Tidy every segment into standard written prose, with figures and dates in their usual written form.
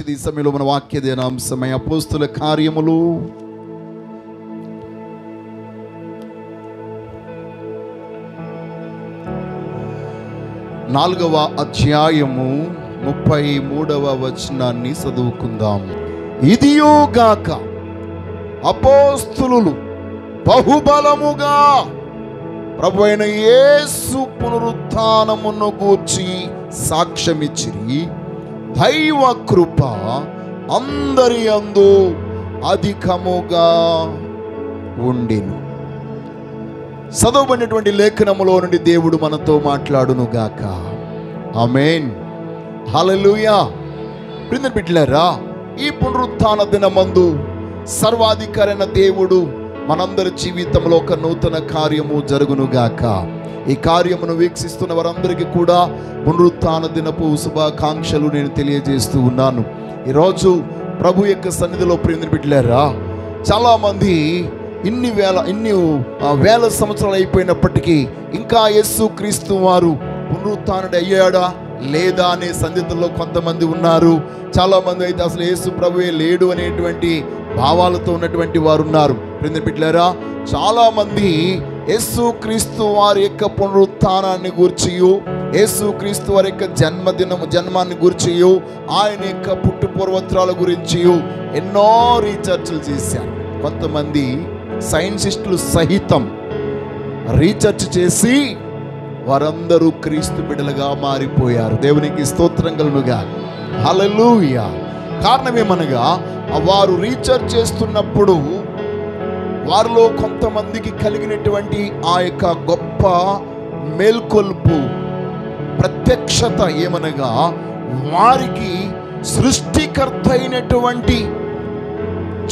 ఈ సమయంలో మన వాక్య ధ్యానాంశమై అపోస్తుల కార్యములు 4వ అధ్యాయము 33వ వచనాన్ని చదువుకుందాం. ఇదియోగాక అపోస్తులు బహుబలముగా ప్రభువైన యేసు పునరుత్థానమును గూర్చి సాక్ష్యమిచ్చిరి. దైవ కృప అందరి యందు అధికముగా ఉండెను. చదవబడినటువంటి లేఖనములో నుండి దేవుడు మనతో మాట్లాడును గాక. ఆమేన్, హల్లెలూయా. ప్రియమైన బిడ్డలారా, ఈ పునరుత్థాన దినమందు సర్వాధికారైన దేవుడు మనందరి జీవితంలో ఒక నూతన కార్యము జరుగునుగాక. ఈ కార్యమును వీక్షిస్తున్న వారందరికీ కూడా పునరుత్థాన దినపు శుభాకాంక్షలు నేను తెలియజేస్తూ ఉన్నాను. ఈరోజు ప్రభు యొక్క సన్నిధిలో ప్రియమైన బిడ్డలారా, చాలామంది ఇన్ని వేల సంవత్సరాలు అయిపోయినప్పటికీ ఇంకా యేసు క్రీస్తు వారు పునరుత్థానుడు అయ్యాడా లేదా అనే సందిగ్ధంలో కొంతమంది ఉన్నారు. చాలామంది అయితే అసలు యేసు ప్రభువే లేడు అనేటువంటి భావాలతో ఉన్నటువంటి వారు ఉన్నారు. ప్రియమైన బిడ్డలారా, చాలామంది యేసు క్రీస్తు వారి యొక్క పునరుత్థానాన్ని గూర్చియు, యేసు క్రీస్తు వారి యొక్క జన్మాన్ని గూర్చియు, ఆయన యొక్క పుట్టు పూర్వత్రాల గురించియు ఎన్నో రీసెర్చ్లు చేశారు. కొంతమంది సైంటిస్టులు సహితం రీసెర్చ్ చేసి వారందరూ క్రీస్తు బిడ్డలుగా మారిపోయారు. దేవునికి స్తోత్రం కలుగునుగా. హల్లెలూయా. కారణమేమనగా, వారు రీసెర్చ్ చేస్తున్నప్పుడు వారిలో కొంతమందికి కలిగినటువంటి ఆ యొక్క గొప్ప మేల్కొల్పు ప్రత్యక్షత ఏమనగా, వారికి సృష్టికర్త అయినటువంటి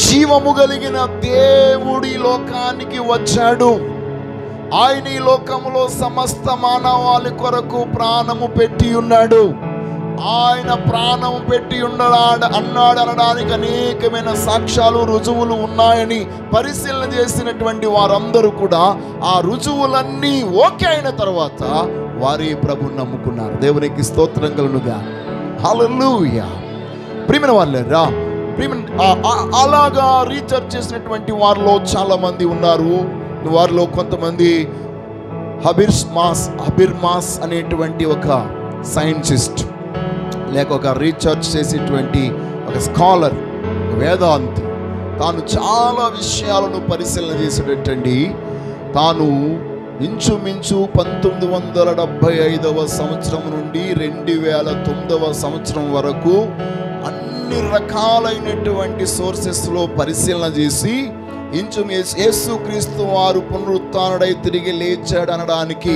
జీవము కలిగిన దేవుడి లోకానికి వచ్చాడు. ఆయన ఈ లోకములో సమస్త మానవాళి కొరకు ప్రాణము పెట్టి ఉన్నాడు. ఆయన ప్రాణం పెట్టి అన్నాడు అనడానికి అనేకమైన సాక్ష్యాలు, రుజువులు ఉన్నాయని పరిశీలన చేసినటువంటి వారందరూ కూడా ఆ రుజువులన్నీ ఓకే అయిన తర్వాత వారి ప్రభువుని నమ్ముకున్నారు. దేవునికి స్తోత్రం కలుగునుగా. హల్లెలూయా. ప్రియమైన వాళ్ళేరా, అలాగా రీసెర్చ్ చేసినటువంటి వారిలో చాలా మంది ఉన్నారు. వారిలో కొంతమంది హబిర్మాస్ అనేటువంటి ఒక సైంటిస్ట్, లేక ఒక రీసెర్చ్ చేసేటువంటి ఒక స్కాలర్, వేదాంతి, తాను చాలా విషయాలను పరిశీలన చేసేటండి. తాను ఇంచుమించు 1975వ సంవత్సరం నుండి 2009వ సంవత్సరం వరకు అన్ని రకాలైనటువంటి సోర్సెస్లో పరిశీలన చేసి యేసు క్రీస్తు వారు పునరుత్థానుడై తిరిగి లేచాడు అనడానికి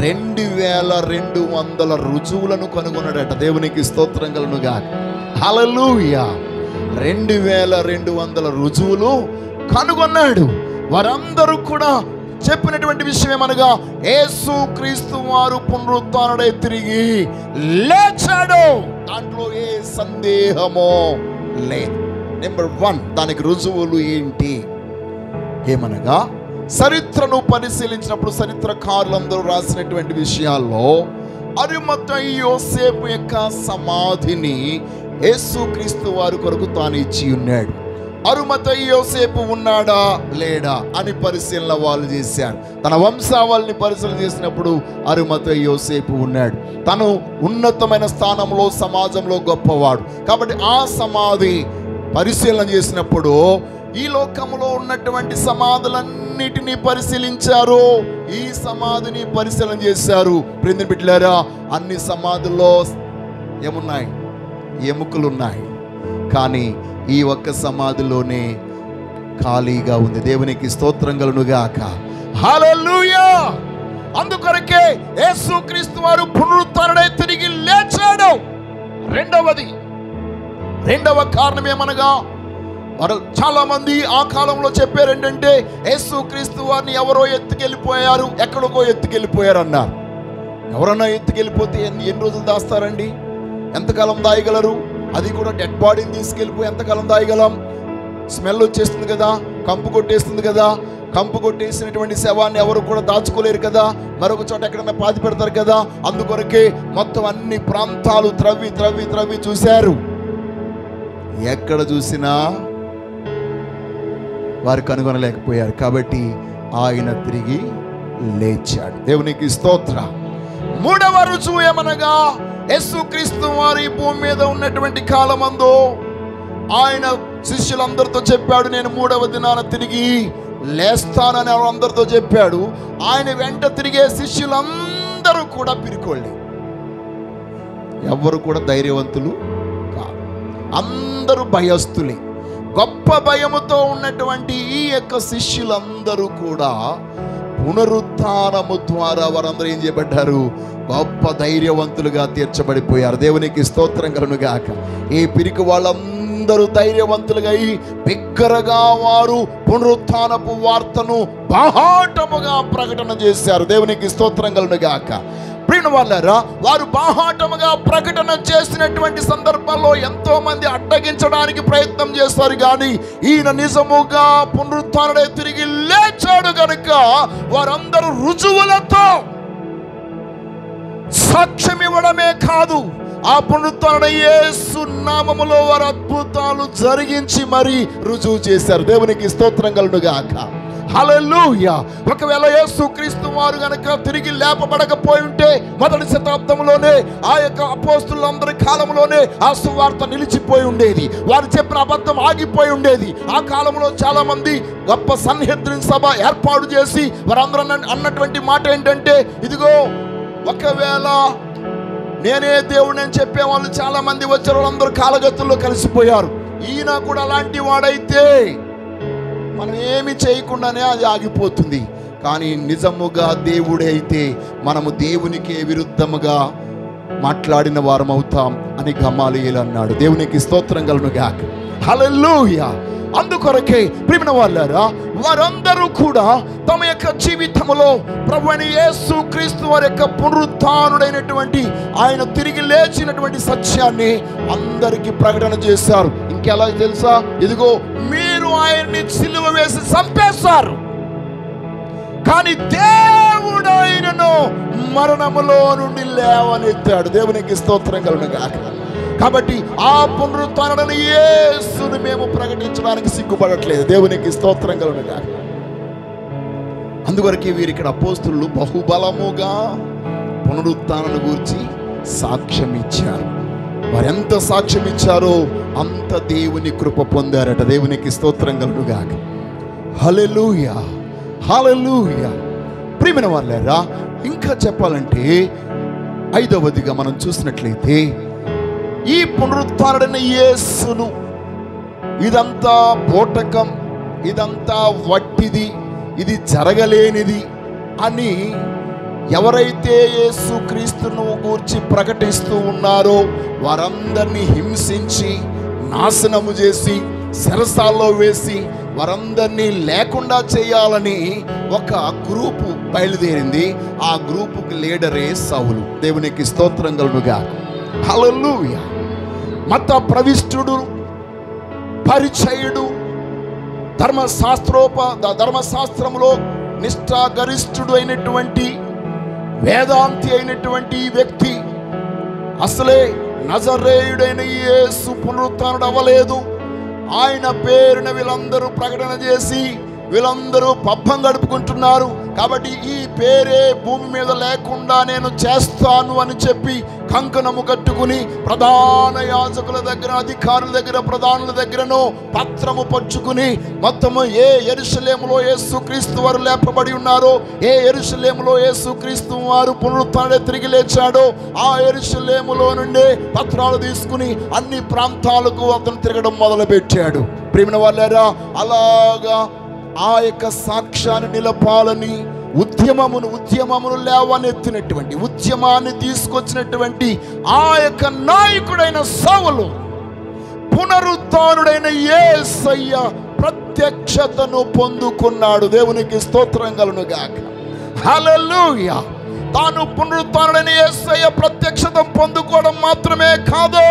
2200 రుజువులను కనుగొన్నాడట. దేవునికి స్తోత్రం కలుగునుగా. హల్లెలూయా. 2200 రుజువులు కనుగొన్నాడు. వారందరూ కూడా చెప్పినటువంటి విషయం ఏమనగా, యేసు క్రీస్తు వారు పునరుత్థానుడై తిరిగి లేచాడు. దాంట్లో ఏ సందేహమో లేదు. నెంబర్ 1, దానికి రుజువులు ఏంటి ఏమనగా, చరిత్రను పరిశీలించినప్పుడు చరిత్రకారులందరూ రాసినటువంటి విషయాల్లో అరిమతయి యోసేపు యొక్క సమాధిని యేసు క్రీస్తు వారి కొరకు తాను ఇచ్చి ఉన్నాడు. అరిమతయి యోసేపు ఉన్నాడా లేడా అని పరిశీలన వాళ్ళు చేశారు. తన వంశావళిని పరిశీలన చేసినప్పుడు అరిమతయి యోసేపు ఉన్నాడు. తను ఉన్నతమైన స్థానంలో సమాజంలో గొప్పవాడు కాబట్టి ఆ సమాధి పరిశీలన చేసినప్పుడు ఈ లోకములో ఉన్నటువంటి సమాధులన్నిటినీ పరిశీలించారు. ఈ సమాధిని పరిశీలన చేశారు. ప్రియమైన బిడ్డలారా, అన్ని సమాధుల్లో ఏమున్నాయి? ఎముకలు ఉన్నాయి. కానీ ఈ ఒక్క సమాధిలోనే ఖాళీగా ఉంది. దేవునికి స్తోత్రం కలుగునుగాక. హల్లెలూయా. అందుకొరకే యేసు క్రీస్తు వారు పునరుత్థానుడై తిరిగి లేచాడు. రెండవ కారణం ఏమనగా, చాలా మంది ఆ కాలంలో చెప్పారు ఏంటంటే, యేసు క్రీస్తు వారిని ఎవరో ఎత్తుకెళ్ళిపోయారు, ఎక్కడికో ఎత్తుకెళ్ళిపోయారు అన్నారు. ఎవరన్నా ఎత్తుకెళ్ళిపోతే ఎన్ని రోజులు దాస్తారండి? ఎంతకాలం దాయగలరు? అది కూడా డెడ్ బాడీని తీసుకెళ్ళిపోయి ఎంతకాలం దాయగలం? స్మెల్ వచ్చేస్తుంది కదా, కంపు కొట్టేస్తుంది కదా. కంపు కొట్టేసినటువంటి శవాన్ని ఎవరు కూడా దాచుకోలేరు కదా, మరొక చోట ఎక్కడన్నా పాతి పెడతారు కదా. అందుకొరకే మొత్తం అన్ని ప్రాంతాలు త్రవ్వి చూశారు. ఎక్కడ చూసినా వారు కనుగొనలేకపోయారు. కాబట్టి ఆయన తిరిగి లేచాడు. దేవునికి స్తోత్ర. మూడవ రుజువు ఏమనగా, యేసుక్రీస్తు వారి భూమి మీద ఉన్నటువంటి కాలమందు ఆయన శిష్యులందరితో చెప్పాడు, నేను 3వ దినాన తిరిగి లేస్తానని అందరితో చెప్పాడు. ఆయన వెంట తిరిగే శిష్యులందరూ కూడా పిరికోళ్ళే, ఎవరు కూడా ధైర్యవంతులు కాదు, అందరూ భయస్తులే. గొప్ప భయముతో ఉన్నటువంటి ఈ యొక్క శిష్యులందరూ కూడా పునరుత్థానము ద్వారా వారందరూ ఏం చేయబడ్డారు? గొప్ప ధైర్యవంతులుగా తీర్చబడిపోయారు. దేవునికి స్తోత్రం కలుగును గాక. ఈ పిరికి వాళ్ళందరూ ధైర్యవంతులుగా బిగ్గరగా వారు పునరుత్థానపు వార్తను బాహాటముగా ప్రకటన చేశారు. దేవునికి స్తోత్రం కలుగును గాక. ప్రియుని వాళ్ళారా, వారు బాహాటముగా ప్రకటన చేసినటువంటి సందర్భాల్లో ఎంతో మంది అడ్డగించడానికి ప్రయత్నం చేస్తారు, కానీ ఈయన నిజముగా పునరుత్థానుడై తిరిగి లేచాడు కనుక వారందరూ రుజువులతో సాక్ష్యం ఇవ్వడమే కాదు, ఆ పునరుత్థానుడైన యేసు నామములో వారు అద్భుతాలు జరిగించి మరీ రుజువు చేశారు. దేవునికి స్తోత్రం కలుగును గాక. హల్లెలూయా. ఒకవేళ యేసుక్రీస్తు వారు గనక తిరిగి లేపబడకపోయి ఉంటే మొదటి శతాబ్దంలోనే ఆ యొక్క అపోస్తులందరి కాలంలోనే ఆ సువార్త నిలిచిపోయి ఉండేది, వారు చెప్పిన అబద్ధం ఆగిపోయి ఉండేది. ఆ కాలంలో చాలా మంది గొప్ప సన్హెద్రిన్ సభ ఏర్పాటు చేసి వారందరూ అన్నటువంటి మాట ఏంటంటే, ఇదిగో ఒకవేళ నేనే దేవుడిని అని చెప్పే వాళ్ళు చాలా మంది వచ్చారు, వాళ్ళందరూ కాలగతుల్లో కలిసిపోయారు. ఈయన కూడా అలాంటి వాడైతే మనం ఏమి చేయకుండానే అది ఆగిపోతుంది. కానీ నిజముగా దేవుడే అయితే మనము దేవునికి విరుద్ధముగా మాట్లాడిన వారం అవుతాం అని గమాలియేలు అన్నాడు. దేవునికి స్తోత్రం కలుగును గాక. హల్లెలూయా. అందుకొరకే ప్రియమైన వాళ్ళారా, వారందరూ కూడా తమ యొక్క జీవితంలో ప్రభువైన యేసుక్రీస్తు వారి యొక్క పునరుత్థానుడైనటువంటి ఆయన తిరిగి లేచినటువంటి సత్యాన్ని అందరికీ ప్రకటన చేశారు. ఇంకెలా తెలుసా? ఇదిగో మీరు ఆయన్ని సిలువ వేసి చంపేశారు, కానీ దేవుడు ఆయనను మరణములో నుండి లేవనెత్తాడు. దేవునికి స్తోత్రం కలుగును గాక. కాబట్టి ఆ పునరుత్థానుడైన యేసుని మేము ప్రకటించడానికి సిగ్గుపడట్లేదు. దేవునికి స్తోత్రం కలుగును గాక. అందువరకు వీరు ఇక్కడ అపోస్తులు బహుబలముగా పునరుత్థానాన్ని గురించి సాక్ష్యం ఇచ్చారు. వారెంత సాక్ష్యం ఇచ్చారో అంత దేవుని కృప పొందారట. దేవునికి స్తోత్రం కలుగును గాక. హల్లెలూయా, హల్లెలూయా. ప్రియమైన వాళ్ళారా, ఇంకా చెప్పాలంటే 5వదిగా మనం చూసినట్లయితే ఈ పునరుత్థానుడైన యేసును ఇదంతా బోటకం, ఇదంతా వట్టిది, ఇది జరగలేనిది అని ఎవరైతే యేసుక్రీస్తును గూర్చి ప్రకటిస్తూ ఉన్నారో వారందరినీ హింసించి నాశనము చేసి చెరసాల్లో వేసి వారందరినీ లేకుండా చేయాలని ఒక గ్రూపు బయలుదేరింది. ఆ గ్రూపుకి లీడరే సౌలు. దేవునికి స్తోత్రం కలుగును గాక. హల్లెలూయా. మత ప్రవిష్టుడు, పరిచయుడు, ధర్మశాస్త్రంలో నిష్ఠాగరిష్ఠుడు అయినటువంటి వేదాంతి అయినటువంటి వ్యక్తి అసలే నజరేయుడైన యేసు పునరుత్థానుడు అవ్వలేదు. ఆయన పేరున వీళ్ళందరూ ప్రకటన చేసి వీళ్ళందరూ పబ్బం గడుపుకుంటున్నారు. కాబట్టి ఈ పేరే భూమి మీద లేకుండా నేను చేస్తాను అని చెప్పి కంకణము కట్టుకుని ప్రధాన యాజకుల దగ్గర, అధికారుల దగ్గర, ప్రధానుల దగ్గరను పత్రము పట్టుకుని మొత్తము ఏ యెరూషలేములో యేసుక్రీస్తు వారు లేపబడి ఉన్నారో, ఏ యెరూషలేములో యేసుక్రీస్తు వారు పునరుత్థానుడై తిరిగి లేచాడో ఆ యెరూషలేములో నుండి పత్రాలు తీసుకుని అన్ని ప్రాంతాలకు అతను తిరగడం మొదలుపెట్టాడు. ప్రియమైన వాళ్ళారా, అలాగా ఆ యొక్క సాక్ష్యాన్ని నిలపాలని ఉద్యమమును లేవనెత్తినటువంటి, ఉద్యమాన్ని తీసుకొచ్చినటువంటి ఆ యొక్క నాయకుడైన సౌలు పునరుత్థానుడైన యేసయ్య ప్రత్యక్షతను పొందుకున్నాడు. దేవునికి స్తోత్రం కలుగును గాక. హల్లెలూయా. తాను పునరుత్థానుడైన యేసయ్య ప్రత్యక్షత పొందుకోవడం మాత్రమే కాదు,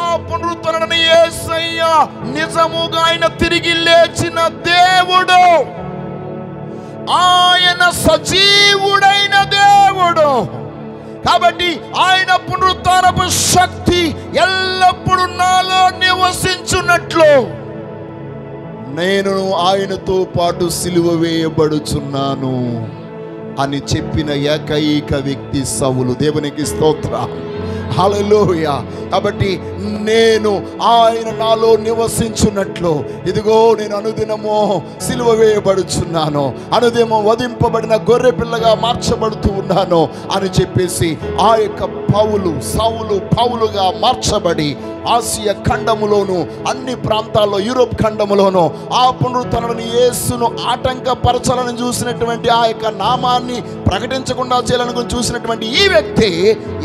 ఆ పునరుత్థానుడైన యేసయ్య నిజముగా ఆయన తిరిగి లేచిన దేవుడు, ఆయన సజీవుడైన దేవుడు. కాబట్టి ఆయన పునరుత్థానపు శక్తి ఎల్లప్పుడూ నాలో నివసించు ఉన్నట్లు నేను ఆయనతో పాటు సిలువ వేయబడుచున్నాను అని చెప్పిన ఏకైక వ్యక్తి సౌలు. దేవునికి స్తోత్రం. హల్లెలూయా. కాబట్టి నేను ఆయన నాలో నివసించున్నట్లు ఇదిగో నేను అనుదినము సిలువ వేయబడుచున్నాను, అనుదినము వధింపబడిన గొర్రె పిల్లగా మార్చబడుతూ ఉన్నాను అని చెప్పేసి ఆ యొక్క సౌలు పౌలుగా మార్చబడి ఆసియా ఖండములోను అన్ని ప్రాంతాల్లో యూరోప్ ఖండములోను ఆ పునరుత్థానాన్ని యేసును ఆటంకపరచాలని చూసినటువంటి ఆ యొక్క నామాన్ని ప్రకటించకుండా చేయాలని చూసినటువంటి ఈ వ్యక్తి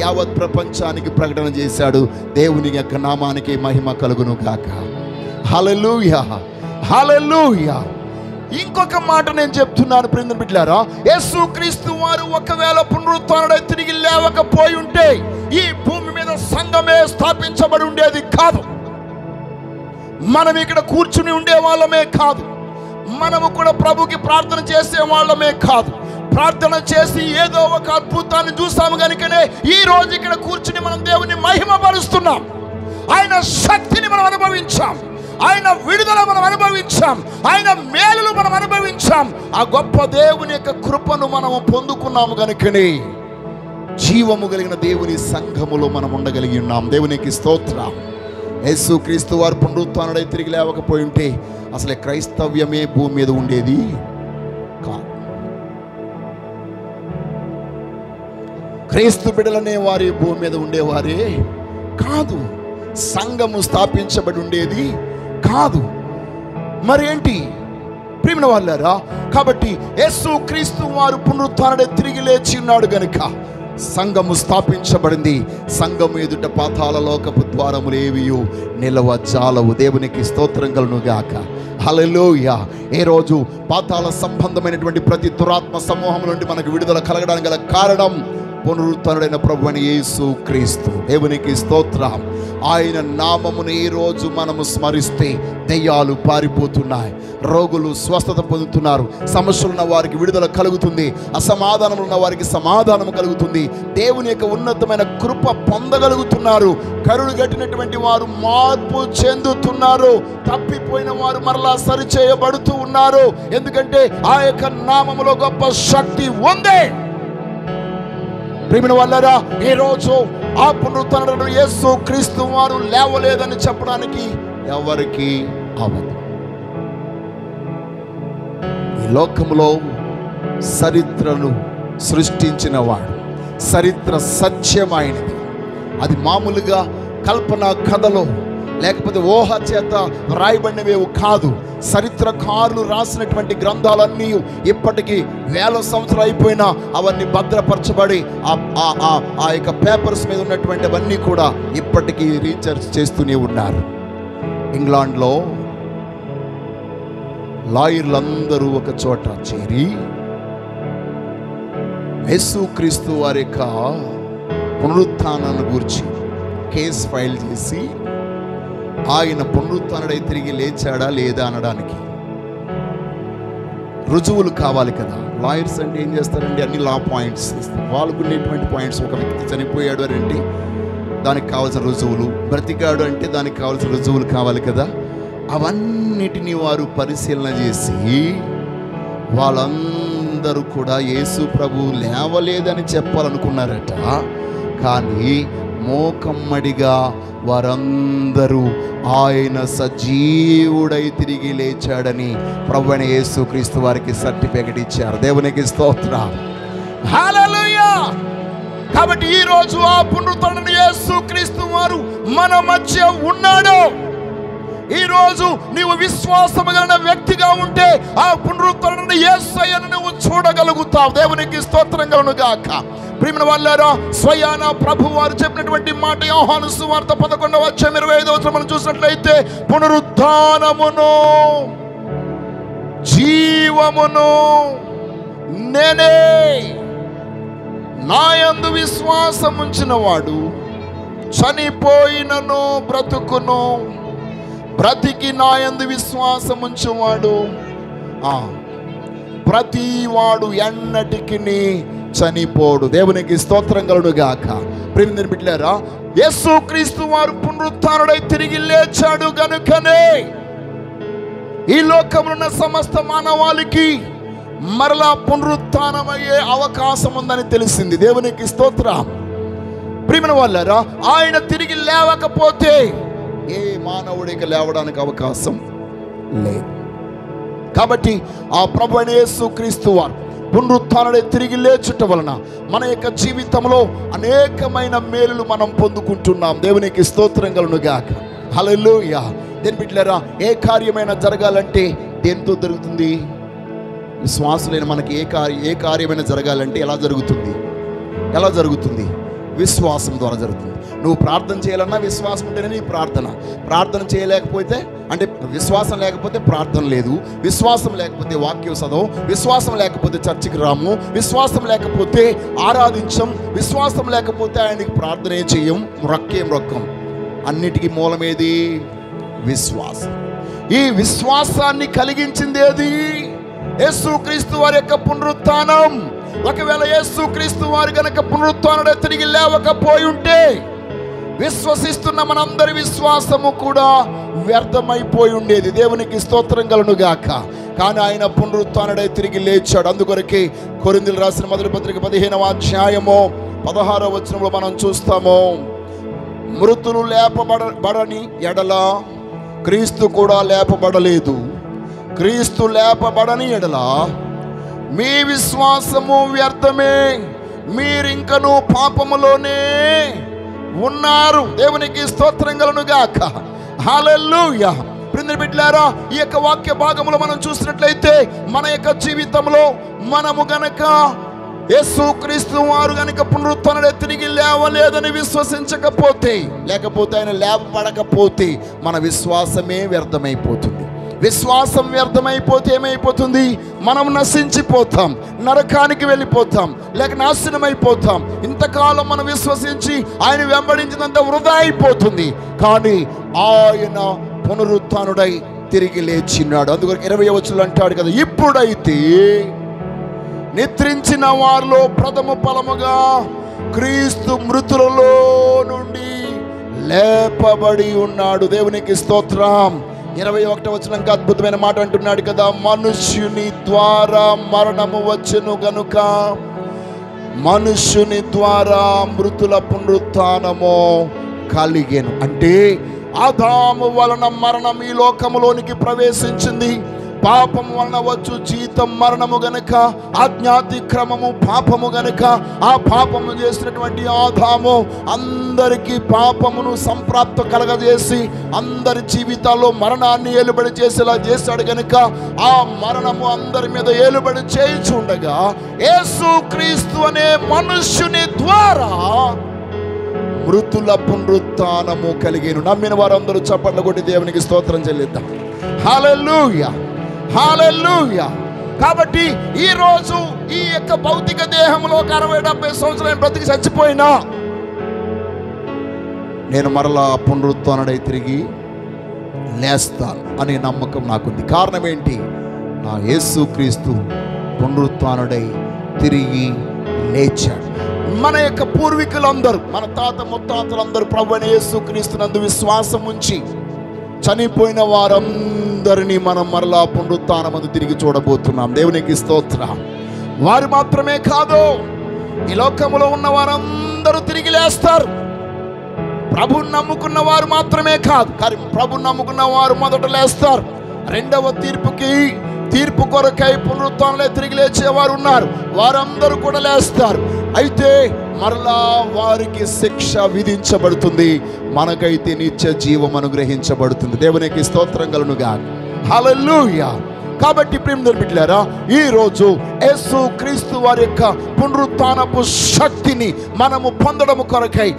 యావత్ ప్రపంచానికి ప్రకటన చేశాడు. దేవుని యొక్క నామానికి మహిమ కలుగును గాక. హల్లెలూయా, హల్లెలూయా. ఇంకొక మాట నేను చెప్తున్నాను ప్రియమైన బిడ్డలారా, యేసుక్రీస్తు వారు ఒకవేళ పునరుత్థానుడై తిరిగి లేవకపోయి ఉంటే ఈ భూమి మీద సంఘమే స్థాపించబడి ఉండేది కాదు. మనం ఇక్కడ కూర్చుని ఉండే వాళ్ళమే కాదు, మనము కూడా ప్రభుకి ప్రార్థన చేసే వాళ్ళమే కాదు. ప్రార్థన చేసి ఏదో ఒక అద్భుతాన్ని చూసాము కనుకనే ఈ రోజు ఇక్కడ కూర్చుని మనం దేవుని మహిమపరుస్తున్నాం. ఆయన శక్తిని మనం అనుభవించాం, ఆయన విడుదల మనం అనుభవించాం, ఆయన మేలులు మనం అనుభవించాం. ఆ గొప్ప దేవుని యొక్క కృపను మనము పొందుకున్నాము కనుకనే జీవము కలిగిన దేవుని సంఘములో మనం ఉండగలిగి ఉన్నాం. దేవునికి స్తోత్రం. యేసుక్రీస్తు వారు పునరుత్థానుడై తిరిగి లేవకపోయి ఉంటే అసలే క్రైస్తవ్యమే భూమి మీద ఉండేది కాదు. క్రీస్తు బిడ్డలనే వారి భూమి మీద ఉండేవారే కాదు. సంఘము స్థాపించబడి ఉండేది కాదు. మరి ఏంటి ప్రియమైన వాళ్ళారా? కాబట్టి యేసుక్రీస్తు వారు పునరుత్థానుడై తిరిగి లేచి ఉన్నాడు గనుక సంఘము స్థాపించబడింది. సంఘము ఎదుట పాతాళ లోకపు ద్వారములు ఏవియు నిలవజాలవు. దేవునికి స్తోత్రం కలుగును గాక. హల్లెలూయా. ఏ రోజు పాతాళ సంబంధమైనటువంటి ప్రతి దురాత్మ సమూహం నుండి మనకు విడుదల కలగడానికి గల కారణం పునరుత్థానుడైన ప్రభువైన యేసుక్రీస్తు. దేవునికి స్తోత్రం. ఆయన నామమును ఈ రోజు మనము స్మరిస్తే దెయ్యాలు పారిపోతున్నాయి, రోగులు స్వస్థత పొందుతున్నారు, సమస్యలున్న వారికి విడుదల కలుగుతుంది, అసమాధానం ఉన్న వారికి సమాధానం కలుగుతుంది, దేవుని యొక్క ఉన్నతమైన కృప పొందగలుగుతున్నారు, కరుడు గట్టినటువంటి వారు మార్పు చెందుతున్నారు, తప్పిపోయిన వారు మరలా సరిచేయబడుతూ ఉన్నారు. ఎందుకంటే ఆ యొక్క నామములో గొప్ప శక్తి ఉంది. ప్రియమైన వాళ్ళారా, ఈ రోజు ఆ పునరుత్థానుడైన యేసుక్రీస్తు వారు లేవలేదని చెప్పడానికి ఎవరికి అవ్వదు. ఈ లోకములో చరిత్రను సృష్టించిన వాడు, చరిత్ర సత్యమైనది. అది మామూలుగా కల్పన కథలో లేకపోతే ఊహ చేత రాయబడినవేవి కాదు. చరిత్రకారులు రాసినటువంటి గ్రంథాలన్నీ ఇప్పటికీ 1000 సంవత్సరాలు అయిపోయినా అవన్నీ భద్రపరచబడి ఆ యొక్క పేపర్స్ మీద ఉన్నటువంటి అవన్నీ కూడా ఇప్పటికీ రీసెర్చ్ చేస్తూనే ఉన్నారు. ఇంగ్లాండ్లో లాయర్లందరూ ఒక చోట చేరి యేసుక్రీస్తు వారి యొక్క పునరుత్థానాన్ని గురించి కేసు ఫైల్ చేసి ఆయన పునరుత్థానుడై తిరిగి లేచాడా లేదా అనడానికి రుజువులు కావాలి కదా. లాయర్స్ అంటే ఏం చేస్తారండి, అన్ని లా పాయింట్స్ వాళ్ళకు ఉండేటువంటి పాయింట్స్. ఒక వ్యక్తి చనిపోయాడు అని అంటే దానికి కావాల్సిన రుజువులు, బ్రతికాడు అంటే దానికి కావాల్సిన రుజువులు కావాలి కదా. అవన్నిటినీ వారు పరిశీలన చేసి వాళ్ళందరూ కూడా యేసు ప్రభు లేవలేదని చెప్పాలనుకున్నారట. కానీ మోకమ్మడిగా వారందరూ ఆయన సజీవుడై తిరిగి లేచాడని ప్రభువైన యేసుక్రీస్తు వారికి సర్టిఫికెట్ ఇచ్చారు. దేవునికి స్తోత్రం. హల్లెలూయా. కాబట్టి ఈ రోజు ఆ పునరుత్థానుడైన యేసుక్రీస్తు వారు మన మధ్య ఉన్నాడు. ఈ రోజు నీవు విశ్వాసము కలిగిన వ్యక్తిగా ఉంటే ఆ పునరుత్థానుడైన యేసయ్యను నువ్వు చూడగలుగుతావు. దేవునికి స్తోత్రం కలుగును గాక. ప్రియమైన వాళ్ళారా, స్వయాన ప్రభు వారు చెప్పినటువంటి మాట యోహాను సువార్త 11:25 మనం చూసినట్లయితే, పునరుత్థానమును జీవమును నేనే, నా యందు విశ్వాసం ఉంచిన వాడు చనిపోయినను బ్రతుకును, బ్రతికి నా యందు విశ్వాసం ఉంచువాడు ప్రతి వాడు ఎన్నటికి చనిపోడు. దేవునికి స్తోత్రం కలుగును గాక. ప్రియమైన బిడ్డలారా, యేసుక్రీస్తు వారు పునరుత్థానుడై తిరిగి లేచాడు గనుకనే ఈ లోకంలో ఉన్న సమస్త మానవాళికి మరలా పునరుత్థానమయ్యే అవకాశం ఉందని తెలిసింది. దేవునికి స్తోత్రం. ప్రియమైన వాళ్ళారా, ఆయన తిరిగి లేవకపోతే ఏ మానవుడికి లేవడానికి అవకాశం లేదు. కాబట్టి ఆ ప్రభువైన యేసుక్రీస్తు వారు పునరుత్థానుడై తిరిగి లేచుట వలన మన యొక్క జీవితంలో అనేకమైన మేలులు మనం పొందుకుంటున్నాం. దేవునికి స్తోత్రం కలుగును గాక. హల్లెలూయా. దేని బిడ్డలారా, ఏ కార్యమైనా జరగాలంటే దేనితో జరుగుతుంది? విశ్వాసులైన మనకి ఏ కార్యమైనా జరగాలంటే ఎలా జరుగుతుంది? విశ్వాసం ద్వారా జరుగుతుంది. నువ్వు ప్రార్థన చేయాలన్నా విశ్వాసం ఉంటేనే నీ ప్రార్థన చేయలేకపోతే, అంటే విశ్వాసం లేకపోతే ప్రార్థన లేదు, విశ్వాసం లేకపోతే వాక్యం చదవం, విశ్వాసం లేకపోతే చర్చికి రాము, విశ్వాసం లేకపోతే ఆరాధించం, విశ్వాసం లేకపోతే ఆయనకి ప్రార్థనే చేయం, రొక్కం. అన్నిటికీ మూలమేది? విశ్వాసం. ఈ విశ్వాసాన్ని కలిగించింది ఏది? యేసుక్రీస్తు వారి యొక్క పునరుత్థానం. ఒకవేళ యేసుక్రీస్తు వారు గనక పునరుత్థానుడై తిరిగి లేవకపోయి ఉంటే విశ్వసిస్తున్న మనందరి విశ్వాసము కూడా వ్యర్థమైపోయి ఉండేది. దేవునికి స్తోత్రం కలుగును గాక. కానీ ఆయన పునరుత్థానుడై తిరిగి లేచాడు. అందుకొరకే కొరింథీయులకు రాసిన మొదటి పత్రిక 15వ అధ్యాయము 16వ వచనంలో మనం చూస్తాము, మృతులు లేపబడని ఎడల క్రీస్తు కూడా లేపబడలేదు, క్రీస్తు లేపబడని ఎడల మీ విశ్వాసము వ్యర్థమే, మీరింకను పాపములోనే ఉన్నారు. దేవునికి స్తోత్రం కలుగును గాక. హల్లెలూయా. ప్రియమైన బిడ్డలారా, ఈ యొక్క వాక్య భాగంలో మనం చూసినట్లయితే మన యొక్క జీవితంలో మనము గనక యేసుక్రీస్తు వారు గనక పునరుత్థానుడై తిరిగి లేవలేదని విశ్వసించకపోతే, లేకపోతే ఆయన లేపబడకపోతే మన విశ్వాసమే వ్యర్థమైపోతుంది. విశ్వాసం వ్యర్థమైపోతే ఏమైపోతుంది? మనం నశించిపోతాం, నరకానికి వెళ్ళిపోతాం, లేక నాశనమైపోతాం. ఇంతకాలం మనం విశ్వసించి ఆయన వెంబడించినంత వృధా అయిపోతుంది. కానీ ఆయన పునరుత్థానుడై తిరిగి లేచినాడు. అందుకని 20వ వచనంలో అంటాడు కదా, ఇప్పుడైతే నిద్రించిన వారిలో ప్రథమ ఫలముగా క్రీస్తు మృతులలో నుండి లేపబడి ఉన్నాడు. దేవునికి స్తోత్రం. 21వ వచనంకి అద్భుతమైన మాట అంటున్నాడు కదా, మనుష్యుని ద్వారా మరణము వచ్చెను గనుక మనుష్యుని ద్వారా మృతుల పునరుత్థానము కలిగెను. అంటే ఆదాము వలన మరణం ఈ లోకములోనికి ప్రవేశించింది. పాపము వలన వచ్చు జీతం మరణము గనుక, ఆజ్ఞాతిక్రమము పాపము గనుక, ఆ పాపము చేసినటువంటి ఆదాము అందరికీ పాపమును సంప్రాప్త కలగజేసి అందరి జీవితాల్లో మరణాన్ని ఏలుబడి చేసేలా చేశాడు గనుక ఆ మరణము అందరి మీద ఏలుబడి చేయుచుండగా యేసుక్రీస్తు అనే మనుష్యుని ద్వారా మృతుల పునరుత్థానము కలిగేను. నమ్మిన వారందరూ చప్పట్లు కొట్టి దేవునికి స్తోత్రం చెల్లిద్దాం. హల్లెలూయా, హల్లెలూయా. కాబట్టి ఈ రోజు ఈ యొక్క భౌతిక దేహంలో 60-70 సంవత్సరాలు బ్రతికి చచ్చిపోయినా నేను మరలా పునరుత్థానుడై తిరిగి లేస్తాను అనే నమ్మకం నాకుంది. కారణం ఏంటి? నా యేసుక్రీస్తు పునరుత్థానుడై తిరిగి లేచాడు. మన యొక్క పూర్వీకులందరూ, మన తాత ముత్తాతలందరూ ప్రభువైన యేసుక్రీస్తునందు విశ్వాసం ఉంచి చనిపోయిన వారందరినీ మనం మరలా పునరుత్థానమందు తిరిగి చూడబోతున్నాం. దేవునికి స్తోత్రం. వారు మాత్రమే కాదు, ఈ లోకములో ఉన్న వారందరూ తిరిగి లేస్తారు. ప్రభువుని నమ్ముకున్న వారు మాత్రమే కాదు, కానీ ప్రభువుని నమ్ముకున్న వారు మొదట లేస్తారు. రెండవ తీర్పు కొరకై పునరుత్థానంలో తిరిగి లేచేవారు ఉన్నారు, వారందరూ కూడా లేస్తారు. అయితే మరలా వారికి శిక్ష విధించబడుతుంది, మనకైతే నిత్య జీవం అనుగ్రహించబడుతుంది. దేవునికి స్తోత్రం కలుగును గాక. హల్లెలూయా. కాబట్టి ప్రియమైన బిడ్డలారా, ఈరోజు యేసుక్రీస్తు వారి యొక్క పునరుత్థానపు శక్తిని మనము పొందడం కొరకై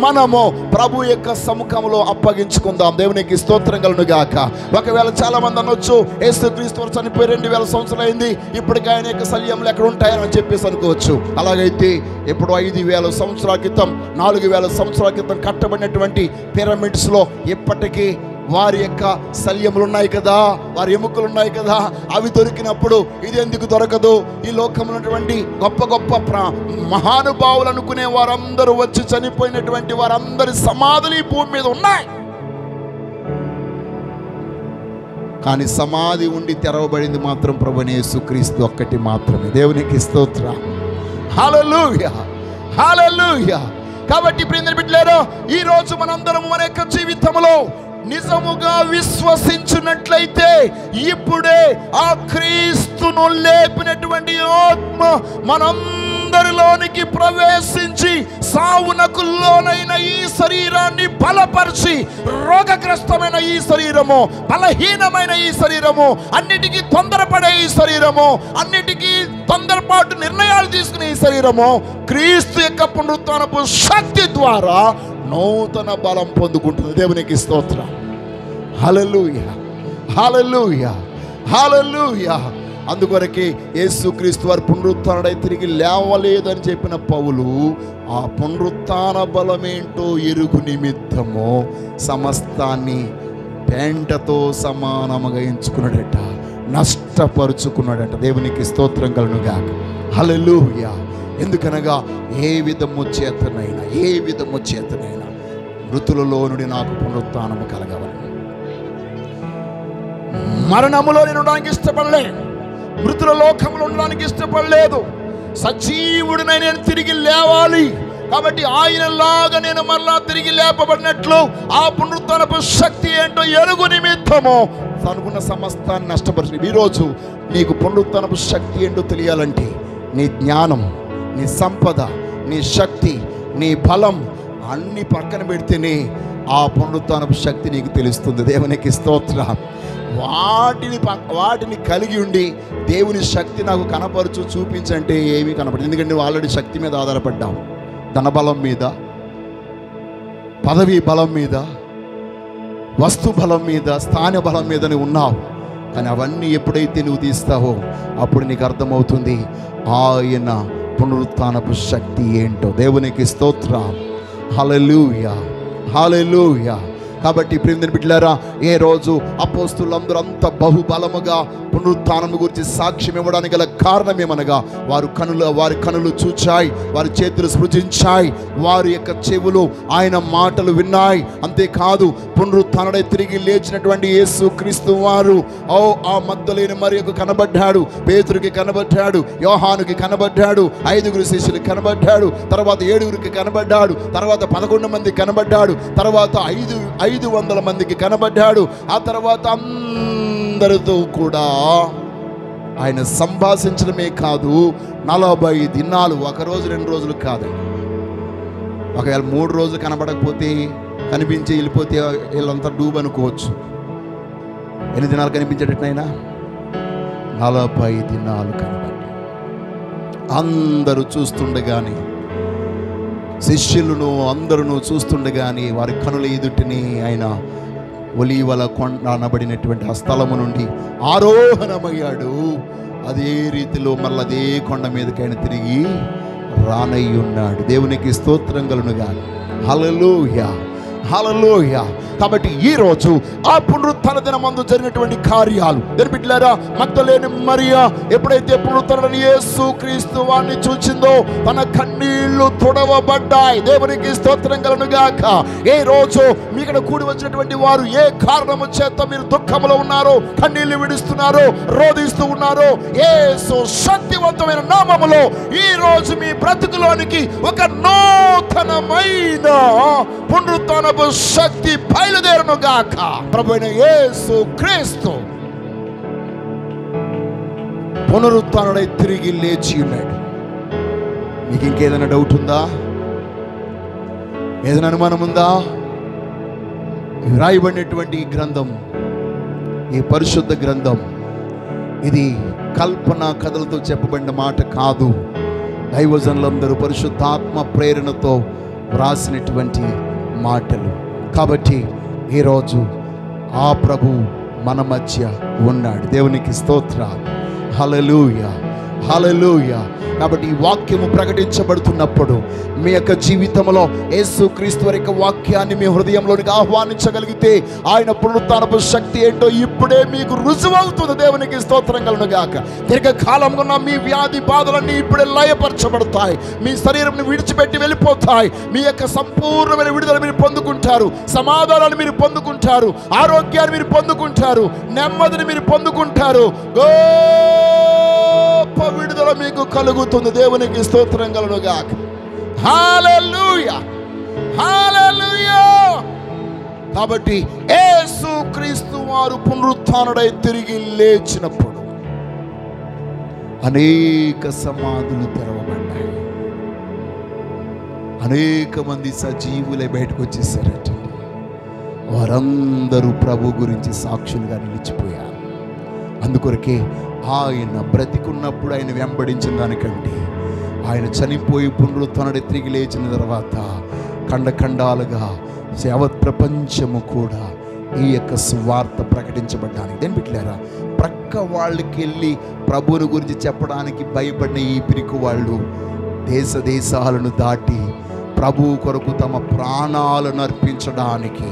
మనము ప్రభు యొక్క సముఖంలో అప్పగించుకుందాం. దేవునికి స్తోత్రం కలుగును గాక. ఒకవేళ చాలా మంది అనొచ్చు, యేసుక్రీస్తు వారు చనిపోయి 2000 సంవత్సరాలు అయింది, ఇప్పటికీ ఆయన యొక్క శల్యంలో ఎక్కడ ఉంటాయని చెప్పేసి అనుకోవచ్చు. అలాగైతే ఎప్పుడు 5000 సంవత్సరాల క్రితం 4000 సంవత్సరాల క్రితం కట్టబడినటువంటి పిరమిడ్స్లో ఇప్పటికీ వారి యొక్క శల్యములు ఉన్నాయి కదా, వారి ఎముకలు ఉన్నాయి కదా, అవి దొరికినప్పుడు ఇది ఎందుకు దొరకదు? ఈ లోకంలో ఉన్నటువంటి గొప్ప గొప్ప మహానుభావులు అనుకునే వారందరూ వచ్చి చనిపోయినటువంటి వారందరి సమాధులు ఈ భూమి మీద ఉన్నాయి. కానీ సమాధి ఉండి తెరవబడింది మాత్రం ప్రభువైన యేసుక్రీస్తు ఒక్కటి మాత్రమే. దేవునికి స్తోత్రం. హల్లెలూయా, హల్లెలూయా. కాబట్టి ప్రియమైన బిడ్డలారా, ఈ రోజు మనందరం మన యొక్క జీవితంలో నిజముగా విశ్వసించినట్లయితే ఇప్పుడే ఆ క్రీస్తును లేపినటువంటి ఆత్మ మనందరిలోనికి ప్రవేశించి సావునకు లోనైన ఈ శరీరాన్ని బలపరిచి, రోగగ్రస్తమైన ఈ శరీరము, బలహీనమైన ఈ శరీరము, అన్నిటికీ తొందరపడే ఈ శరీరము, అన్నిటికీ తొందరపాటు నిర్ణయాలు తీసుకునే ఈ శరీరము క్రీస్తు యొక్క పునరుత్థానపు శక్తి ద్వారా నూతన బలం పొందుకుంటుంది. దేవునికి స్తోత్రం. హల్లెలూయా, హల్లెలూయా, హల్లెలూయా. అందుకొరకే యేసుక్రీస్తు వారు పునరుత్థానుడై తిరిగి లేవలేదని చెప్పిన పౌలు ఆ పునరుత్థాన బలమేంటో ఎరుగు నిమిత్తము సమస్తాన్ని పెంటతో సమానముగా ఎంచుకున్నాడట, నష్టపరుచుకున్నాడట. దేవునికి స్తోత్రం కలుగునుగాక. హల్లెలూయా. ఎందుకనగా ఏ విధము చేతనైనా మృతులలో నుండి నాకు పునరుత్థానము కలగవలెను. మరణములో నేను ఉండడానికి ఇష్టపడలే, మృతుల లోకంలో ఉండడానికి ఇష్టపడలేదు. సజీవుడినై నేను తిరిగి లేవాలి. కాబట్టి ఆయనలాగా నేను మరలా తిరిగి లేపబడినట్లు ఆ పునరుత్థానపు శక్తి ఏంటో ఎరుగు నిమిత్తము అనుకున్న సమస్తాన్ని నష్టపరిచి. ఈరోజు నీకు పునరుత్థానపు శక్తి ఏంటో తెలియాలంటే నీ జ్ఞానం, నీ సంపద, నీ శక్తి, నీ బలం అన్ని పక్కన పెడితేనే ఆ పునరుత్థానపు శక్తి నీకు తెలుస్తుంది. దేవునికి స్తోత్రం. వాటిని కలిగి ఉండి దేవుని శక్తి నాకు కనపరచు, చూపించంటే ఏమీ కనపడదు. ఎందుకంటే నువ్వు ఆల్రెడీ శక్తి మీద ఆధారపడ్డావు. ధనబలం మీద, పదవీ బలం మీద, వస్తు బలం మీద, స్థాన బలం మీద నువ్వు ఉన్నావు. కానీ అవన్నీ ఎప్పుడైతే నువ్వు తీస్తావో అప్పుడు నీకు అర్థమవుతుంది ఆయన పునరుత్థానపు శక్తి ఏంటో. దేవునికి స్తోత్రం. హల్లెలూయా, హల్లెలూయా. కాబట్టి ప్రియమైన బిడ్డలారా, ఏ రోజు అపోస్తులందరూ అంత బహుబలముగా పునరుత్థానము గురించి సాక్ష్యం ఇవ్వడానికి గల కారణమేమనగా వారి కనులు చూచాయి, వారి చేతులు స్పృశించాయి, వారి యొక్క చెవులు ఆయన మాటలు విన్నాయి. అంతేకాదు పునరుత్థానుడై తిరిగి లేచినటువంటి యేసుక్రీస్తు వారు ఆ మగ్దలేని మరియకు కనబడ్డాడు, పేతురుకి కనబడ్డాడు, యోహానుకి కనబడ్డాడు, 5 శిష్యులకు కనబడ్డాడు, తర్వాత 7 కనబడ్డాడు, తర్వాత 11 మందికి కనబడ్డాడు, తర్వాత 500 మందికి కనబడ్డాడు. ఆ తర్వాత అందరితో కూడా ఆయన సంభాషించడమే కాదు, 40 దినాలు, 1 రోజు 2 రోజులు కాదండి. ఒకవేళ 3 రోజులు కనబడకపోతే, కనిపించి వెళ్ళిపోతే వీళ్ళంతా డూబ్ అనుకోవచ్చు. ఎన్ని దినాలు కనిపించేటట్నైనా 40 దినాలు కనబడి అందరూ చూస్తుండగానే, శిష్యులను అందరూ చూస్తుండగానే వారి కనుల ఎదుటిని ఆయన ఒలీవల కొండ అనబడినటువంటి ఆ స్థలము నుండి ఆరోహణమయ్యాడు. అదే రీతిలో మళ్ళీ అదే కొండ మీదకి ఆయన తిరిగి రానయ్యున్నాడు. దేవునికి స్తోత్రం కలుగునుగాక. హల్లెలూయా, హల్లెలూయా. కాబట్టి ఈరోజు ఆ పునరుత్థాన దినమందు జరిగినటువంటి కార్యాలు బిడ్డలారా, మగ్దలేని మరియ ఎప్పుడైతే పునరుత్థానుడైన యేసుక్రీస్తు వారిని చూచిందో తన కన్నీళ్లు తుడవబడ్డాయి. దేవునికి స్తోత్రం కలుగునుగాక. ఏ రోజు మీక్కడ కూడి వచ్చినటువంటి వారు ఏ కారణము చేత మీరు దుఃఖంలో ఉన్నారో, కన్నీళ్లు విడుస్తున్నారో, రోధిస్తూ ఉన్నారో, యేసు శక్తివంతమైన నామములో ఈ రోజు మీ బ్రతుకులోనికి ఒక నూతనమైన పునరుత్థానపు శక్తి బయలుదేరును గాక. ప్రభువైన యేసు క్రీస్తు పునరుత్థానుడై తిరిగి లేచి ఉన్నాడు. మీకు ఇంకేదైనా డౌట్ ఉందా? ఏదైనా అనుమానం ఉందా? రాయబడినటువంటి ఈ గ్రంథం, ఈ పరిశుద్ధ గ్రంథం, ఇది కల్పన కథలతో చెప్పబడిన మాట కాదు. దైవజనులందరూ పరిశుద్ధాత్మ ప్రేరణతో వ్రాసినటువంటి మాటలు. కాబట్టి ఈరోజు ఆ ప్రభు మన మధ్య ఉన్నాడు. దేవునికి స్తోత్రం. హల్లెలూయా, హల్లెలూయా. కాబట్టి ఈ వాక్యము ప్రకటించబడుతున్నప్పుడు మీ యొక్క జీవితంలో యేసుక్రీస్తు వారి యొక్క వాక్యాన్ని మీ హృదయంలోనికి ఆహ్వానించగలిగితే ఆయన పునరుత్థానపు శక్తి ఏంటో ఇప్పుడే మీకు రుజువవుతుంది. దేవునికి స్తోత్రం కలుగును గాక. దీర్ఘకాలంగా ఉన్న మీ వ్యాధి బాధలన్నీ ఇప్పుడే లయపరచబడతాయి. మీ శరీరం విడిచిపెట్టి వెళ్ళిపోతాయి. మీ యొక్క సంపూర్ణమైన విడుదల మీరు పొందుకుంటారు. సమాధానాన్ని మీరు పొందుకుంటారు. ఆరోగ్యాన్ని మీరు పొందుకుంటారు. నెమ్మదిని మీరు పొందుకుంటారు. గొప్ప విడుదల మీకు కలుగుతుంది. దేవునికి స్తోత్రం కలుగును గాక. హల్లెలూయా, హల్లెలూయా. కాబట్టి యేసుక్రీస్తు వారు పునరుత్థానుడై తిరిగి లేచినప్పుడు అనేక సమాధులు తెరవబడ్డాయి. అనేక మంది సజీవులై బయటకు వచ్చేసారట. వారందరూ ప్రభు గురించి సాక్షులుగా నిలిచిపోయారు. అందుకొరకే ఆయన బ్రతికున్నప్పుడు ఆయన వెంబడించిన దానికంటే ఆయన చనిపోయి పునరుత్థానుడై తిరిగి లేచిన తర్వాత ఖండఖండాలుగా యావత్ ప్రపంచము కూడా ఈ యొక్క సువార్త ప్రకటించబడ్డానికి. దేని బిడ్డలారా, ప్రక్క వాళ్ళకి వెళ్ళి ప్రభువుని గురించి చెప్పడానికి భయపడిన ఈ పిరికి వాళ్ళు దేశ దేశాలను దాటి ప్రభువు కొరకు తమ ప్రాణాలను అర్పించడానికి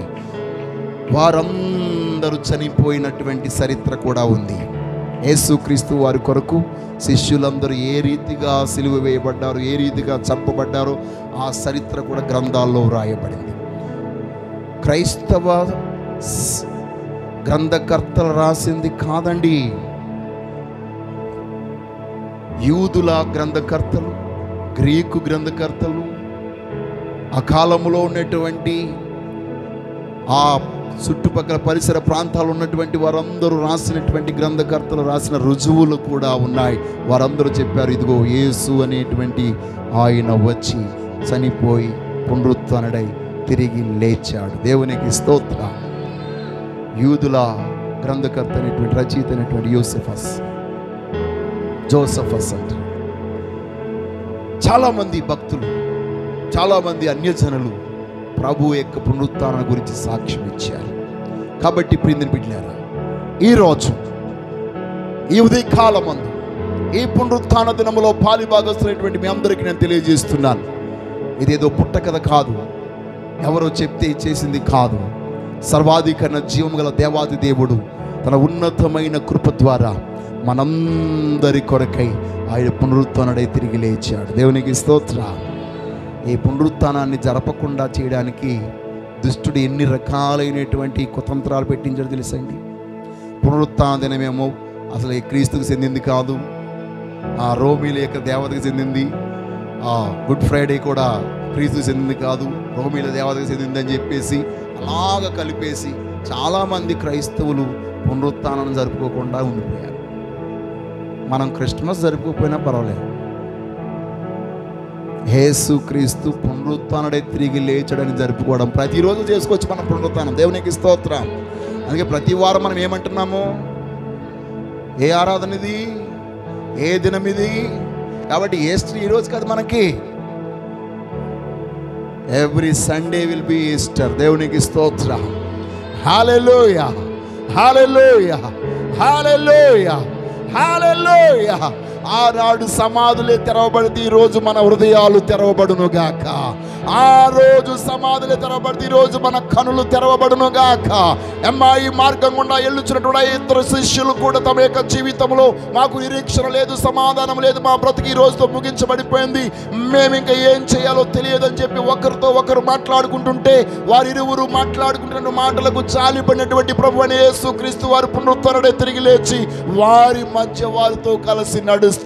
వారందరూ చనిపోయినటువంటి చరిత్ర కూడా ఉంది. యేసుక్రీస్తు వారి కొరకు శిష్యులందరూ ఏ రీతిగా సిలువ వేయబడ్డారు, ఏ రీతిగా చంపబడ్డారో ఆ చరిత్ర కూడా గ్రంథాల్లో వ్రాయబడింది. క్రైస్తవ గ్రంథకర్తలు రాసింది కాదండి. యూదుల గ్రంథకర్తలు, గ్రీకు గ్రంథకర్తలు, ఆ కాలంలో ఉన్నటువంటి ఆ చుట్టుపక్కల పరిసర ప్రాంతాలు ఉన్నటువంటి వారందరూ రాసినటువంటి గ్రంథకర్తలు రాసిన రుజువులు కూడా ఉన్నాయి. వారందరూ చెప్పారు, ఇదిగో యేసు అనేటువంటి ఆయన వచ్చి చనిపోయి పునరుత్థానుడై తిరిగి లేచాడు. దేవునికి స్తోత్రం. యూదుల గ్రంథకర్త అనేటువంటి రచయిత అయినటువంటి జోసఫస్ అంటే చాలామంది భక్తులు, చాలామంది అన్యజనులు ప్రభు యొక్క పునరుత్థానం గురించి సాక్ష్యం ఇచ్చారు. కాబట్టి ప్రియమైన బిడ్డలారా, ఈరోజు ఈ ఉదయకాలమందు ఈ పునరుత్థాన దినములో పాలిభాగస్తులైనటువంటి మీ అందరికీ నేను తెలియజేస్తున్నాను, ఇదేదో పుట్టకథ కాదు, ఎవరో చెప్తే చేసింది కాదు. సర్వాధికరణ జీవం గల దేవాది దేవుడు తన ఉన్నతమైన కృప ద్వారా మనందరి కొరకై ఆయన పునరుత్థానుడై తిరిగి లేచాడు. దేవునికి స్తోత్రం. ఈ పునరుత్థానాన్ని జరపకుండా చేయడానికి దుష్టుడు ఎన్ని రకాలైనటువంటి కుతంత్రాలు పెట్టించాడు తెలుసండి. పునరుత్థాన దినమేమో అసలు ఈ క్రీస్తుకు చెందింది కాదు, ఆ రోమీల యొక్క దేవతకు చెందింది. ఆ గుడ్ ఫ్రైడే కూడా క్రీస్తుకు చెందింది కాదు, రోమీల దేవతకు చెందింది అని చెప్పేసి అలాగ కలిపేసి చాలామంది క్రైస్తవులు పునరుత్థానం జరుపుకోకుండా ఉండిపోయారు. మనం క్రిస్మస్ జరుపుకోకపోయినా పర్వాలేదు, యేసుక్రీస్తు పునరుత్థానుడై తిరిగి లేచాడని జరుపుకోవడం ప్రతిరోజు చేసుకోవచ్చు మన పునరుత్థానం. దేవునికి స్తోత్రం. అందుకే ప్రతి వారం మనం ఏమంటున్నాము, ఏ ఆరాధన ఇది, ఏ దినం ఇది. కాబట్టి ఈస్టర్ ఈరోజు కాదు మనకి, every Sunday will be Easter. దేవునికి స్తోత్రం. హల్లెలూయా, హల్లెలూయా, హల్లెలూయా, హల్లెలూయా. ఆనాడు సమాధులే తెరవబడితే ఈరోజు మన హృదయాలు తెరవబడును గాక. ఆ రోజు సమాధులే తెరవబడితే ఈరోజు మన కనులు తెరవబడును గాక. ఎమ్మాయి మార్గం గుండా వెళ్ళుచున్నటువంటి ఇద్దరు శిష్యులు కూడా తమ యొక్క జీవితంలో మాకు నిరీక్షణ లేదు, సమాధానం లేదు, మా బ్రతికి ఈ రోజుతో ముగించబడిపోయింది, మేము ఇంకా ఏం చేయాలో తెలియదని చెప్పి ఒకరితో ఒకరు మాట్లాడుకుంటుంటే వారిరువురు మాట్లాడుకుంటున్న మాటలకు జాలిపడినటువంటి ప్రభువు అయిన యేసుక్రీస్తు వారు పునరుత్థానుడై తిరిగి లేచి వారి మధ్య వారితో కలిసి నడుస్తూ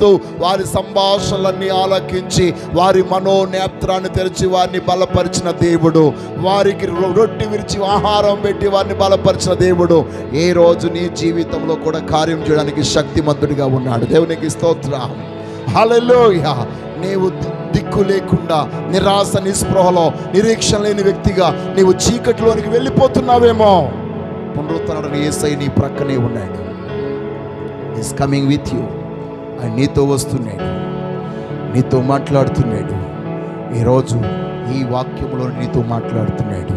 వారి సంభాషణలన్నీ ఆలకించి వారి మనోనేత్రాన్ని తెరిచి వారిని బలపరిచిన దేవుడు, వారికి రొట్టె విరిచి ఆహారం పెట్టి వారిని బలపరిచిన దేవుడు ఏ రోజు నీ జీవితంలో కూడా కార్యం చేయడానికి శక్తిమంతుడిగా ఉన్నాడు. దేవునికి స్తోత్రం. హల్లెలూయా. నీవు దిక్కు లేకుండా నిరాశ నిస్పృహలో నిరీక్షణ లేని వ్యక్తిగా నీవు చీకటిలోనికి వెళ్ళిపోతున్నావేమో, పునరుత్థానుడైన యేసయ్య నీ ప్రక్కనే ఉన్నాడు. Is coming with you. ఆయన నీతో వస్తున్నాడు, నీతో మాట్లాడుతున్నాడు. ఈరోజు ఈ వాక్యంలో నీతో మాట్లాడుతున్నాడు.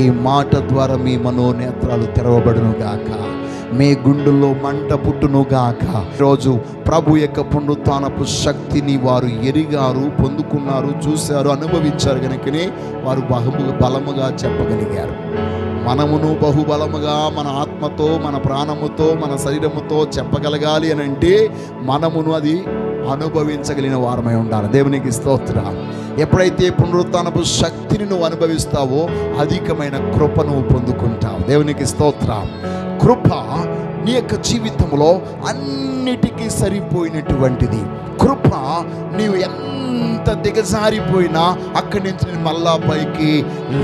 ఈ మాట ద్వారా మీ మనోనేత్రాలు తెరవబడును గాక. మీ గుండెల్లో మంట పుట్టునుగాక. ఈరోజు ప్రభు యొక్క పునరుత్థానపు శక్తిని వారు ఎరిగారు, పొందుకున్నారు, చూశారు, అనుభవించారు కనుకనే వారు బలముగా చెప్పగలిగారు. మనమును బహుబలముగా మన ఆత్మతో, మన ప్రాణముతో, మన శరీరముతో చెప్పగలగాలి అని అంటే మనమును అది అనుభవించగలిగిన వారమై ఉండాలి. దేవునికి స్తోత్రం. ఎప్పుడైతే పునరుత్థానపు శక్తిని నువ్వు అనుభవిస్తావో అధికమైన కృప నువ్వు పొందుకుంటావు. దేవునికి స్తోత్రం. కృప నీ యొక్క జీవితంలో అన్నిటికీ సరిపోయినటువంటిది. కృప నీవు ఎంత దిగజారిపోయినా అక్కడి నుంచి నేను మళ్ళా పైకి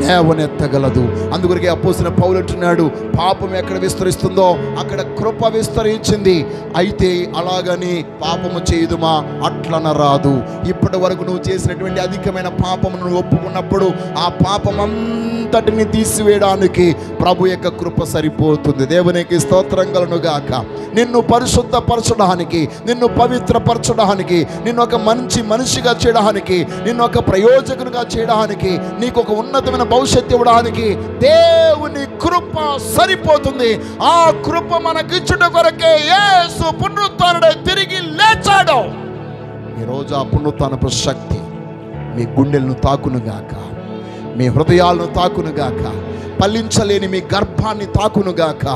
లేవనెత్తగలదు. అందుకొరకే అపోస్తలుడైన పౌలు అంటున్నాడు, పాపం ఎక్కడ విస్తరిస్తుందో అక్కడ కృప విస్తరించింది. అయితే అలాగని పాపము చేయుదుమా అట్లనరాదు. ఇప్పటి వరకు నువ్వు చేసినటువంటి అధికమైన పాపమును నువ్వు ఒప్పుకున్నప్పుడు ఆ పాపమంతటిని తీసివేయడానికి ప్రభు యొక్క కృప సరిపోతుంది. దేవునికి స్తోత్రం కలుగును గాక. నిన్ను పరిశుద్ధపరచడానికి, నిన్ను పవిత్రపరచడానికి, నిన్ను ఒక మంచి మనిషిగా చేయడానికి, నిన్ను ఒక ప్రయోజకునిగా చేయడానికి, నీకు ఒక ఉన్నతమైన భవిష్యత్తు ఇవ్వడానికి దేవుని కృప సరిపోతుంది. ఆ కృప మనకిచ్చుట కొరకే యేసు పునరుత్థానుడై తిరిగి లేచాడు. ఈరోజు ఆ పునరుత్థానపు శక్తి మీ గుండెలను తాకునుగాక, మీ హృదయాలను తాకునుగాక, ఫలించలేని మీ గర్భాన్ని తాకునుగాక,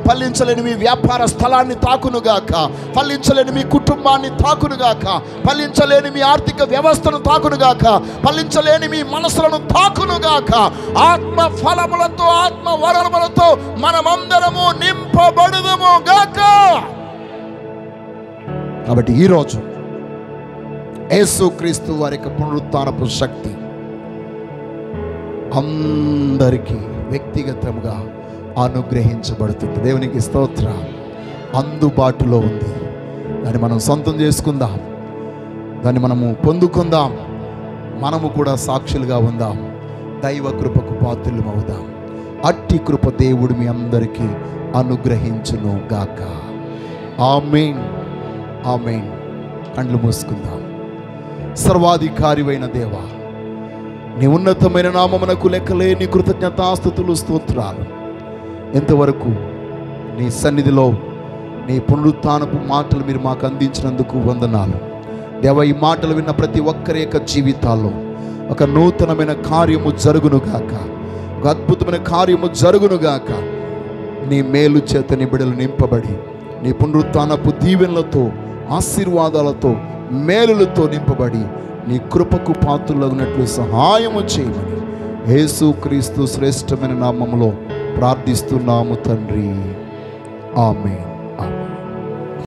ఫలించలేని మీ వ్యాపార స్థలాన్ని తాకునుగాక, ఫలించలేని మీ కుటుంబాన్ని తాకునుగాక, ఫలించలేని మీ ఆర్థిక వ్యవస్థను తాకునుగాక, ఫలించలేని మీ మనసులను తాకునుగాక. ఆత్మ ఫలములతో, ఆత్మ వరములతో మనమందరము నింపబడుదుము గాక. కాబట్టి ఈరోజు యేసుక్రీస్తు వారి యొక్క పునరుత్థానపు శక్తి అందరికీ వ్యక్తిగతంగా అనుగ్రహించబడుతుంది. దేవునికి స్తోత్రం. అందుబాటులో ఉంది. దాన్ని మనం సొంతం చేసుకుందాం, దాన్ని మనము పొందుకుందాం, మనము కూడా సాక్షులుగా ఉందాం, దైవ కృపకు పాత్రులం అవుదాం. అట్టి కృప దేవుడు మీ అందరికీ అనుగ్రహించును గాక. ఆమేన్, ఆమేన్. కళ్ళు మూసుకుందాం. సర్వాధికారివైన దేవా, నీ ఉన్నతమైన నామమునకు లెక్కలేని కృతజ్ఞతాస్తుతులు, స్తోత్రాలు. ఎంతవరకు నీ సన్నిధిలో నీ పునరుత్థానపు మాటలు మీరు మాకు అందించినందుకు వందనాలు దేవా. ఈ మాటలు విన్న ప్రతి ఒక్కరి యొక్క జీవితాల్లో ఒక నూతనమైన కార్యము జరుగునుగాక, ఒక అద్భుతమైన కార్యము జరుగునుగాక. నీ మేలు చేత నీ బిడ్డలు నింపబడి నీ పునరుత్థానపు దీవెనలతో, ఆశీర్వాదాలతో, మేలులతో నింపబడి నీ కృపకు పాత్రులగునట్లు సహాయము చేయమని యేసుక్రీస్తు శ్రేష్టమైన నామములో ప్రార్థిస్తున్నాము తండ్రి. ఆమేన్.